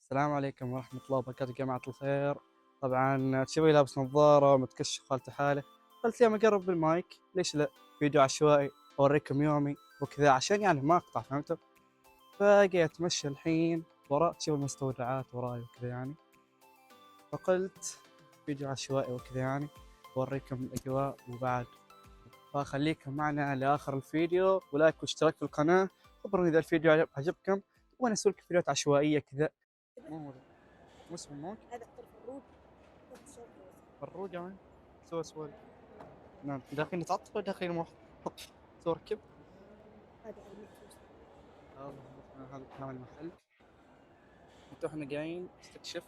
السلام عليكم ورحمة الله وبركاته جماعة الخير. طبعا تشوفي لابس نظارة ومتكشف خالته حاله. قلت اليوم أقرب بالمايك، ليش لا؟ فيديو عشوائي أوريكم يومي وكذا عشان يعني ما أقطع، فهمتوا؟ فجيت أتمشى الحين وراء، تشوف المستودعات وراي وكذا يعني. فقلت فيديو عشوائي وكذا يعني أوريكم الأجواء وبعد. فخليكم معنا لآخر الفيديو، ولايك واشتراك في القناة. خبروني إذا الفيديو عجبكم وأنا أسوي لكم فيديوهات عشوائية كذا. مو اسمه موك هذا اختار فروج. فروج يعني سوى سوالف. نعم داخلين نتعطف ولا داخلين سوى ركب. هذا على المكتوب. هذا كلام المحل. انتو احنا جايين نستكشف.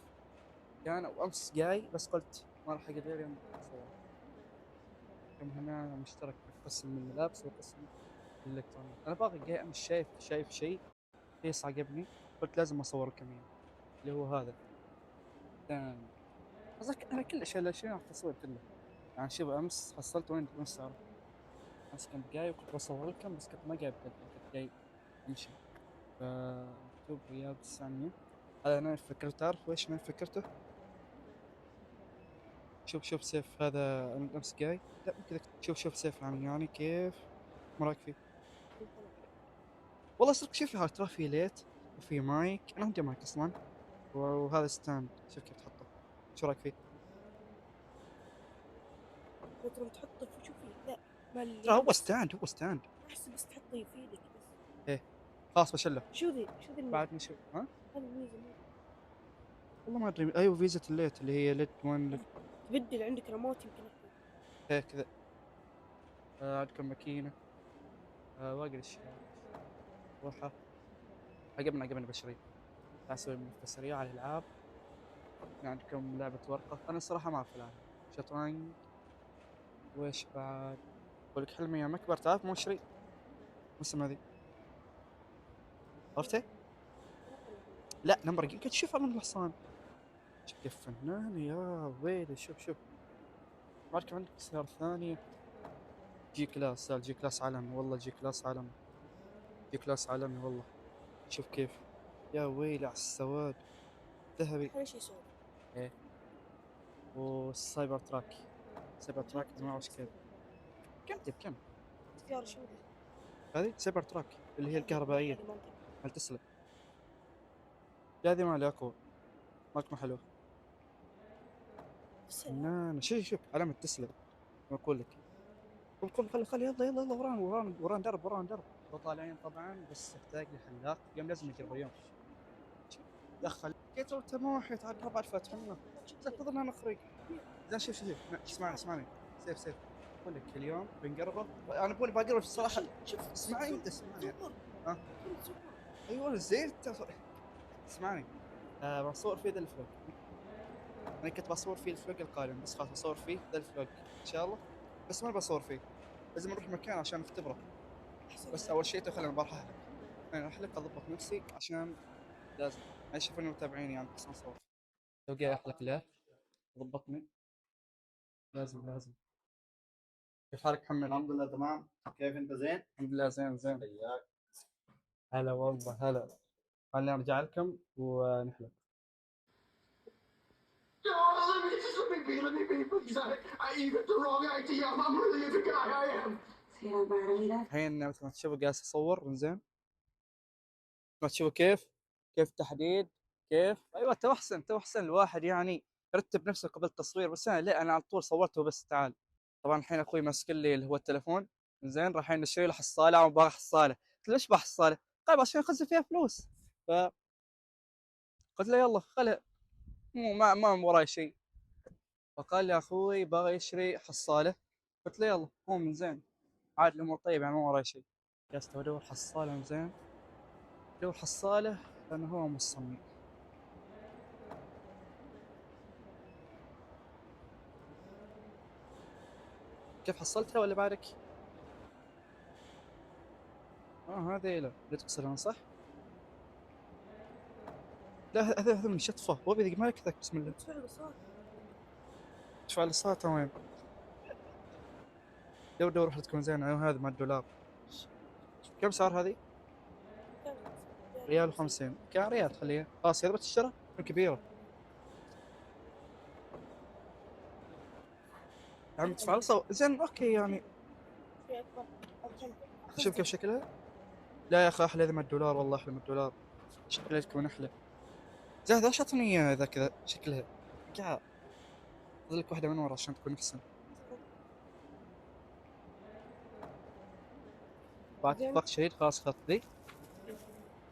كان وامس جاي بس قلت ما راح اقدر يوم اصور. كم هنا مشترك في قسم من الملابس وقسم الالكترونيات. انا باغي جاي امس شايف شيء قيس عجبني، قلت لازم اصور لكم اياه، اللي هو هذا. كان قصدك انا كل الاشياء على التصوير كله. يعني شوف امس حصلت وين سعره. امس كنت جاي وكنت بصور لكم بس كنت ما جايب تلفون، كنت جاي امشي. فمكتوب رياض 900. هذا انا فكرت، تعرف ايش ما فكرته؟ شوف سيف هذا انا امس جاي. لا مو كذا، شوف سيف يعني كيف. ما رايك فيه؟ والله صدق شوف ترى فيه ليت وفي مايك، انا عندي مايك اصلا. وهذا ستاند، شوف كيف تحطه. شو رايك فيه؟ ترى تحطه في شوفي لا ما ترى يعني هو بس ستاند، هو ستاند. احسن بس تحطه في ايدك بس. ايه خلاص بشله. شو ذي الميزة؟ بعد نشوف ها. هذا الميزة مو والله ما ادري، ايوه فيزا الليت اللي هي ليت 1 تبدل عندك رموت يمكن احسن. ايه كذا. عندكم ماكينه. باقي الاشياء روحه. عجبنا بشري. اسوي ملف سريع على الالعاب. عندكم لعبة ورقة، أنا الصراحة ما أعرف ألعب. شطرنج. وإيش بعد؟ أقول لك حلمي يا مكبر، تعرف مو شري؟ اسم هذه عرفته؟ لا نمبر قلت شوف من الحصان. شوف كيف فنان يا ويلي. شوف معكم عندك سيارة ثانية. جي كلاس عالمي والله، جي كلاس عالمي. جي كلاس عالمي والله. شوف كيف. يا ويلي على السواد. ذهبي. احلى شيء صوت. ايه. والسايبر تراك. سايبر تراك انواع واشكال. كم سيارة شو ذي؟ هذه سايبر تراك اللي هي الكهربائية هذه ما انتبه. مال تسلا. لا هذه مالي اقوى. ماك حلو. بس فنان. شوف علامة تسلا. ما اقول لك. قوم خلي يلا ورانا درب. وطالعين طبعا بس احتاج لحلاق، اليوم لازم نجرب اليوم. دخل كيتو طموحي تعال ربع الفتح منه. فضلنا نخرج. زين شوف اسمعني. سيف اقول لك اليوم بنقربه. انا بقرب الصراحه. شوف اسمعني انت اسمعني. صور. ها صور. ايوه زين اسمعني. بصور فيه ذا الفلوج. انا كنت بصور فيه الفلوج القادم، بس خلاص بصور فيه ذا الفلوج ان شاء الله. بس ما بصور فيه، لازم نروح مكان عشان نختبره. بس اول شيء خلينا بروح احلق. انا احلق اضبط نفسي عشان لازم ما يشوفوني متابعيني يعني، بس نصور. لو جاي احلق له ضبطني. لازم. كيف حالك محمد؟ الحمد لله تمام. كيف انت زين؟ الحمد لله زين. حياك. هلا والله هلا. خلينا نرجع لكم ونحلق. الحين مثل ما تشوفوا جالس اصور زين. ما تشوفوا كيف التحديد. كيف ايوه تو احسن الواحد يعني يرتب نفسه قبل التصوير. بس انا لا، انا على طول صورته بس تعال. طبعا الحين اخوي ماسك لي اللي هو التليفون. زين رايحين نشتري له حصاله او باغي حصاله. قلت له ليش بحصاله؟ قال عشان اخزن فيها فلوس. فقلت له يلا خلها. مو ما وراي شيء. فقال لي اخوي باغي يشتري حصاله. قلت له يلا هو من زين. عاد الامور طيب يعني ما وراي شيء. جلست ادور حصاله من زين. ادور حصاله لانه هو مصمم. كيف حصلتها ولا بعدك؟ هذه لا اللي تقصدها صح؟ لا هذا من شطفه هو بيدق مالك ذاك. بسم الله. ادفع الاقساط وين؟ دور راح تكون زينه. ايوه هذا مع الدولار. كم صار هذه؟ ريال و50 كان ريال خليها خلاص. يلا بتشترى. كبيرة يا عم تدفع زين اوكي يعني. في اكبر او كم. شوف كيف شكلها. لا يا اخي احلى اذا $100 والله احلى $100. شكلها تكون احلى. زين ذا شطني اياها اذا كذا شكلها. قاعد خذ لك واحدة من ورا عشان تكون احسن. بعد زين. اتفاق شهيد خلاص خط ذي.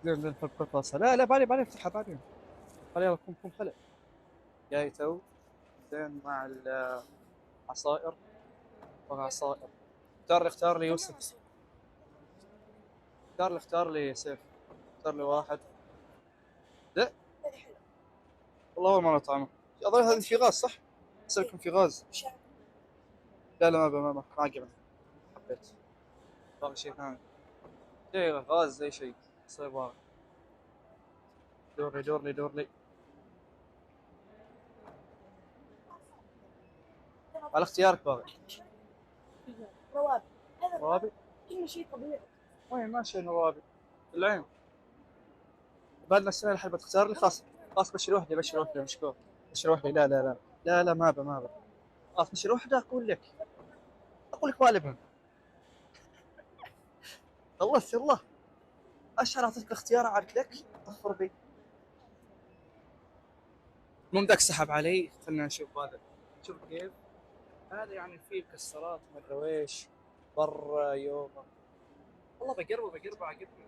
زين زين فك خلاص. لا بالي افتحها بعدين. خلي يلا قوم خلع. جاي تو. زين مع العصائر. بغى عصائر. اختار لي يوسف. اختار لي سيف. اختار لي واحد. لا والله ما طعمه. اظن هذا في غاز صح؟ يكون في غاز. لا ما عجبني. حبيت. باغي شيء ثاني. شيء غاز زي شيء. يصير باغي. دور لي. على اختيارك باغي. روابي. هذا روابي؟ كل شيء طبيعي. وين ماشي روابي. العين. بعدنا السنة اللي حابة تختار لي خلاص بشر وحدة مشكور. بشر وحدة لا ما ابى. خلاص بشر وحدة اقول لك غالبا. خلصت يلا. اشهر اعطيتك الاختيار عاد لك. اغفر بي. مو بدك سحب علي. خلنا نشوف هذا. شوف كيف. هذا يعني فيه مكسرات مدري ويش. برا يوم. والله بقربه عقبني.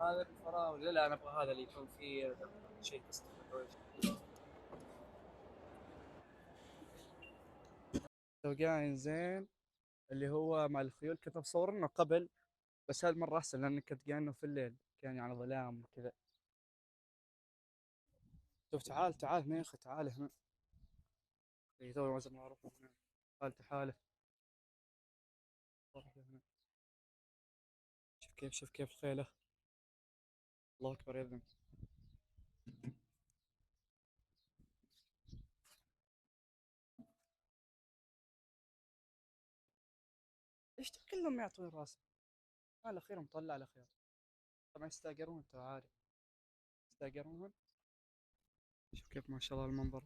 هذا بالفراولة. لا انا ابغى هذا اللي يكون فيه شيء كسر مدري ويش. توقعين زين. اللي هو مع الخيول كنت مصورنه قبل. بس هذه المرة أحسن لأنك كنت قاينه في الليل. كان يعني ظلام وكذا. شوف تعال هنا يا أخي تعال هنا. إي تو ما أعرف هنا. تعال. هنا. شوف كيف الخيلة. الله أكبر يا ابني. ليش كلهم يعطون راسه. على خير مطلع على خير. طبعا يستاجرون أنت عارف. يستاجرون. شوف كيف ما شاء الله المنظر.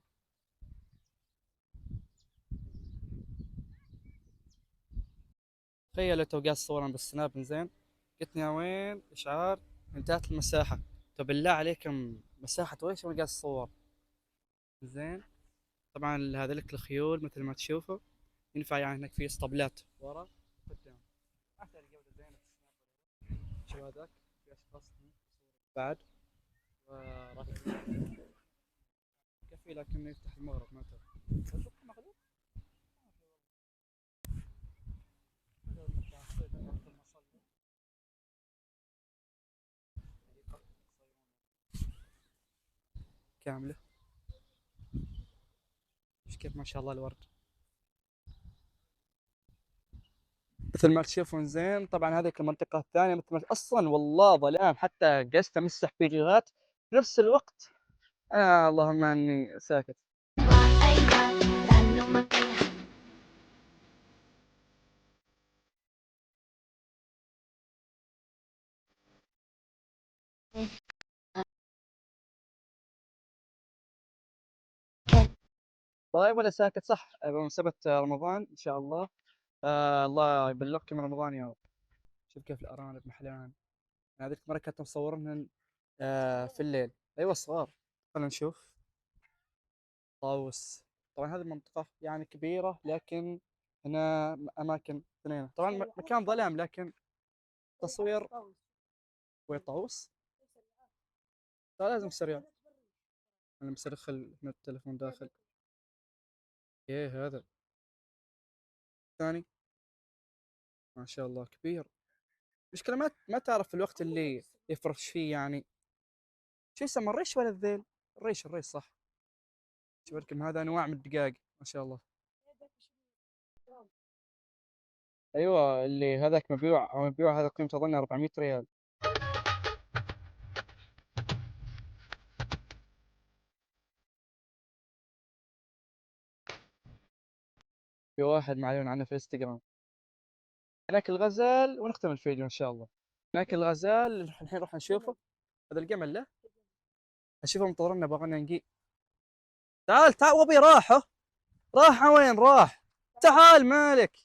تخيل تو قاعد صورا بالسناب زين. قلت يا وين إشعار انتهت المساحة. طب بالله عليكم مساحة ويش وأنا قاعد أصور. زين. طبعا هذا لك الخيول مثل ما تشوفوا. ينفع يعني هناك في اسطبلات ورا قدام. احسن الجودة زينة في السناب. شو هذاك في اشخاص بعد وراكبين. كفي لكنه يفتح المغرب ما تدري. اشوف مغرب. كاملة. شوف كيف ما شاء الله الورد. مثل ما تشوفون زين. طبعا هذيك المنطقة الثانية مثل ما اصلا والله ظلام حتى قست امسح في جيغات في نفس الوقت. اللهم اني ساكت. طيب ولا ساكت صح بمناسبة رمضان ان شاء الله. الله يبلغكم رمضان يا رب. شوف كيف الارانب محلان. هذيك المرة كنت مصورهن في الليل. ايوه الصغار. خلينا نشوف. طاووس. طبعا هذه المنطقة يعني كبيرة لكن هنا اماكن اثنين. طبعا مكان ظلام لكن تصوير. وطاووس. لا لازم سريع. انا بس ادخل هنا التلفون داخل. ايه هذا ثاني. ما شاء الله كبير. مشكلة ما تعرف الوقت اللي يفرش فيه يعني. شو يسمى الريش ولا الذيل؟ الريش صح. شوف لكم هذا انواع من الدقاق ما شاء الله. ايوه اللي هذاك مبيوع هذا قيمته اظن 400 ريال. في واحد معلن عنه في انستغرام. هناك الغزال ونختم الفيديو ان شاء الله. هناك الغزال الحين راح نشوفه. هذا الجمل له. اشوفهم مطورنا بغنا نجي. تعال تعال وابي راحه. راحه وين راح؟ تعال مالك.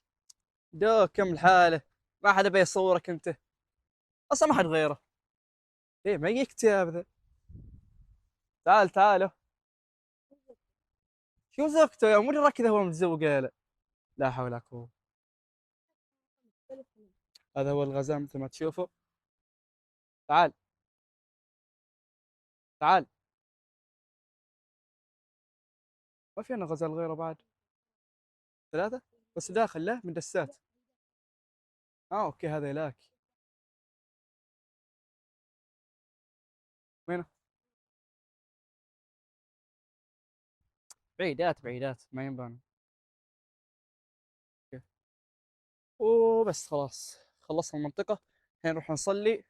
كم الحاله. ما حدا بيصورك انت. اصلا ما حد غيره. ايه ما يجيك اكتئاب ذا. تعال تعال. شو زوجته يا مو راكده هو متزوج له. لا حول ولا قوه. هذا هو الغزال مثل ما تشوفه. تعال تعال. ما في عندنا غزال غيره بعد. 3 بس داخل له من دسات. اوكي هذا لاك. وينه؟ بعيدات بعيدات ما ينبان. اوكي. وبس خلاص خلصنا المنطقة. الحين نروح نصلي.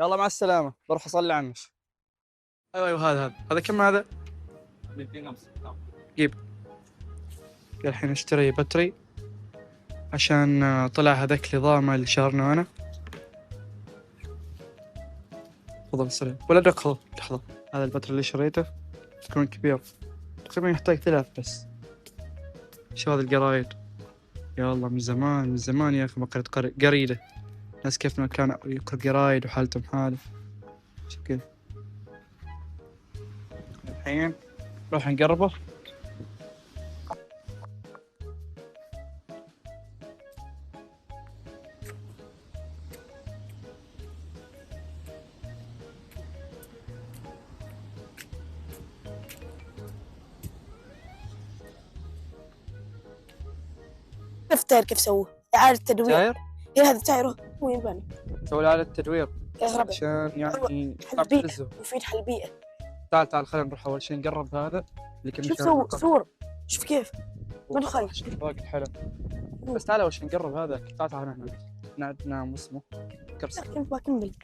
يلا مع السلامة بروح أصلي عنك. أيوة أيوة هذا كم هذا؟ 205. جيب. الحين اشتري بطري عشان طلع هذاك الإضاءة اللي شهرنا أنا. تفضل سريع ولا دقيقة لحظة. هذا البطري اللي شريته تكون كبير تقريبا يحتاج 3 بس. شو هذا القرايد. يا الله من زمان من زمان يا أخي ما قريت قريدة. ناس كيف ما كانوا يقرأ قرايد وحالتهم حالة. شوف كيف. الحين نروح نقربه. كيف التاير كيف سووه؟ إعادة تدوير. تاير إيه هذا تايره هو ينبني. سوي له إعادة تدوير يغرب. عشان يعني حل البيئة. تفزه. يفيد حل البيئة. تعال تعال خلينا نروح أول شيء نقرب هذا اللي كنا شوف شارينه قبل. سور. شوف كيف. مدخل. واقف حلو. بس تعال أول شيء نقرب هذا. تعال تعال هنا. احنا عندنا اسمه كرسي. كيف بكمل.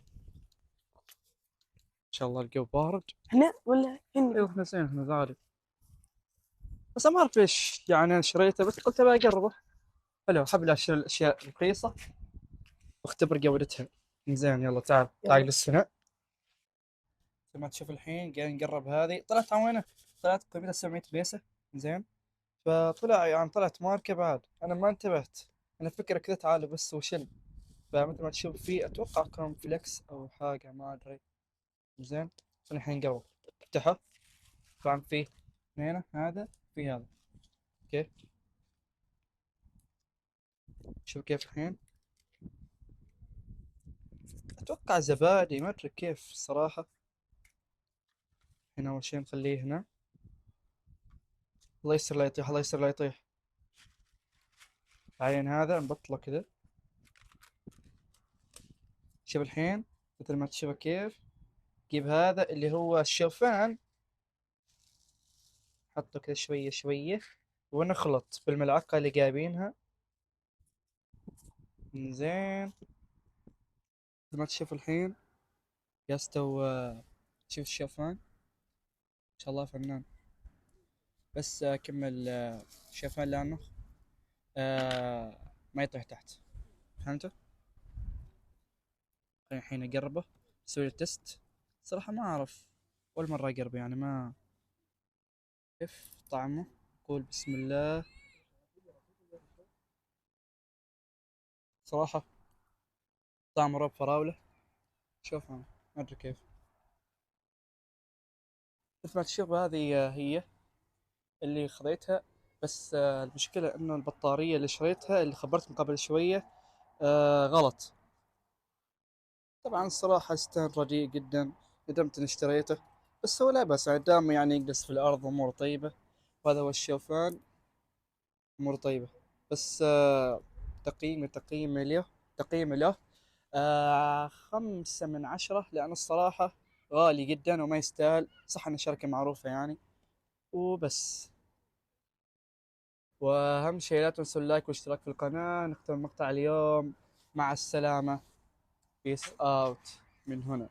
إن شاء الله الجو بارد. هنا ولا هنا؟ ايوه احنا زين احنا زعلي. بس ما اعرف ليش يعني انا شريته بس قلت ابغى اقربه. حلو احب اشتري الاشياء رخيصه واختبر جودتها. زين يلا تعال تعال جلس هنا. زي ما تشوف الحين قاعد نقرب هذه طلعت عن وينه؟ طلعت قيمتها 700 بيسه. زين فطلع يعني طلعت ماركه بعد انا ما انتبهت. انا فكره كذا تعال بس وشل. فمثل ما تشوف فيه اتوقع كان فليكس او حاجه ما ادري. زين الحين قرب افتحه. طبعا فيه هنا هذا في هذا. اوكي شوف كيف الحين. اتوقع زبادي ما ادري كيف الصراحه. هنا اول شيء نخليه هنا. الله يستر لا يطيح الله يستر لا يطيح. بعدين هذا نبطله كذا. شوف الحين مثل ما تشوف كيف. جيب هذا اللي هو الشوفان. حطه كذا شويه شويه ونخلط بالملعقه اللي جايبينها. زين مثل ما تشوف الحين يستوى. شوف الشوفان ان شاء الله فنان. بس اكمل الشوفان لانه ما يطيح تحت. فهمته؟ الحين اقربه اسوي له تيست. صراحة ما اعرف اول مرة اقربه يعني ما كيف طعمه. قول بسم الله. صراحة طعمه رب فراولة. شوف أنا ما ادري كيف. مثل ما تشوف هذه هي اللي خذيتها. بس المشكلة انه البطارية اللي شريتها اللي خبرتكم قبل شوية غلط. طبعا الصراحة ستان رديء جدا. ندمت اني اشتريته. بس هو لا بس يعني دام يعني يجلس في الارض امور طيبة. وهذا هو الشوفان امور طيبة. بس تقييم له 5 من 10 لأن الصراحة غالي جدا وما يستاهل. صح إن الشركة معروفة يعني. وبس. وأهم شيء لا تنسوا اللايك والاشتراك في القناة. نختم مقطع اليوم. مع السلامة. بيس اوت من هنا.